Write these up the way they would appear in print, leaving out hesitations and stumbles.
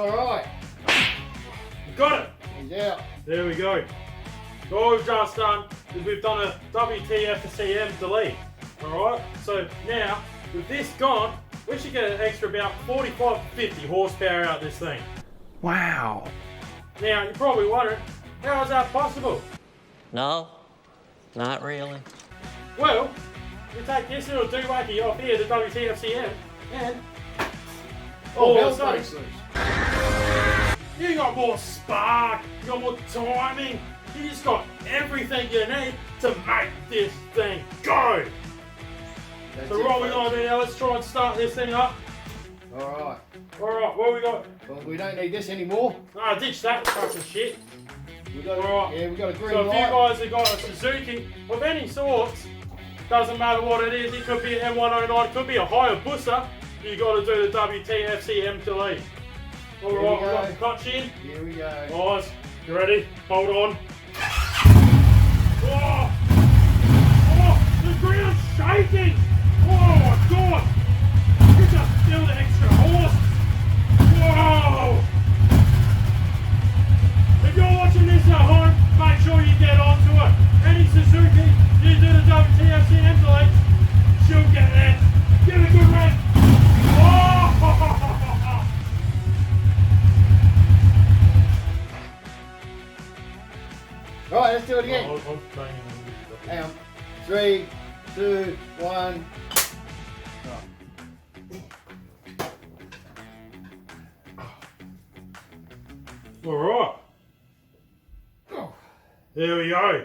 Alright. Got it! He's out. There we go. All we've just done is we've done a WTFCM delete. Alright, so now with this gone, we should get an extra about 45 to 50 horsepower out of this thing. Wow. Now you're probably wondering, how is that possible? No, not really. Well, you take this little doohickey off here, the WTFCM, and all of a sudden, you got more spark, you got more timing, you just got everything you need to make this thing go. So what we gotta do now, let's try and start this thing up. Alright. Alright, what we got? Well, we don't need this anymore. No, ditch that fucking shit. We got Alright. Yeah, we got a green So if you light. guys have got a Suzuki of any sorts, doesn't matter what it is, it could be an M109, it could be a Hayabusa, you gotta do the WTFCM delete. Alright, we've got the clutch in. Here we go. Guys, you ready? Hold on. Oh! Oh! The ground's shaking! Oh my god! You just feel the extra horse! Whoa! If you're watching this at home, make sure you get onto it. Any Suzuki, you do the WTFCM delete, she'll get there. Give it a good rev. Oh! Right, let's do it again. I'm trying to- Hang on. 3, 2, 1. Alright. There we go.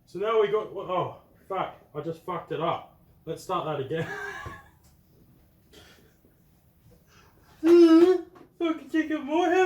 So now we got, oh, fuck, I just fucked it up. Let's start that again. Fucking taking more help.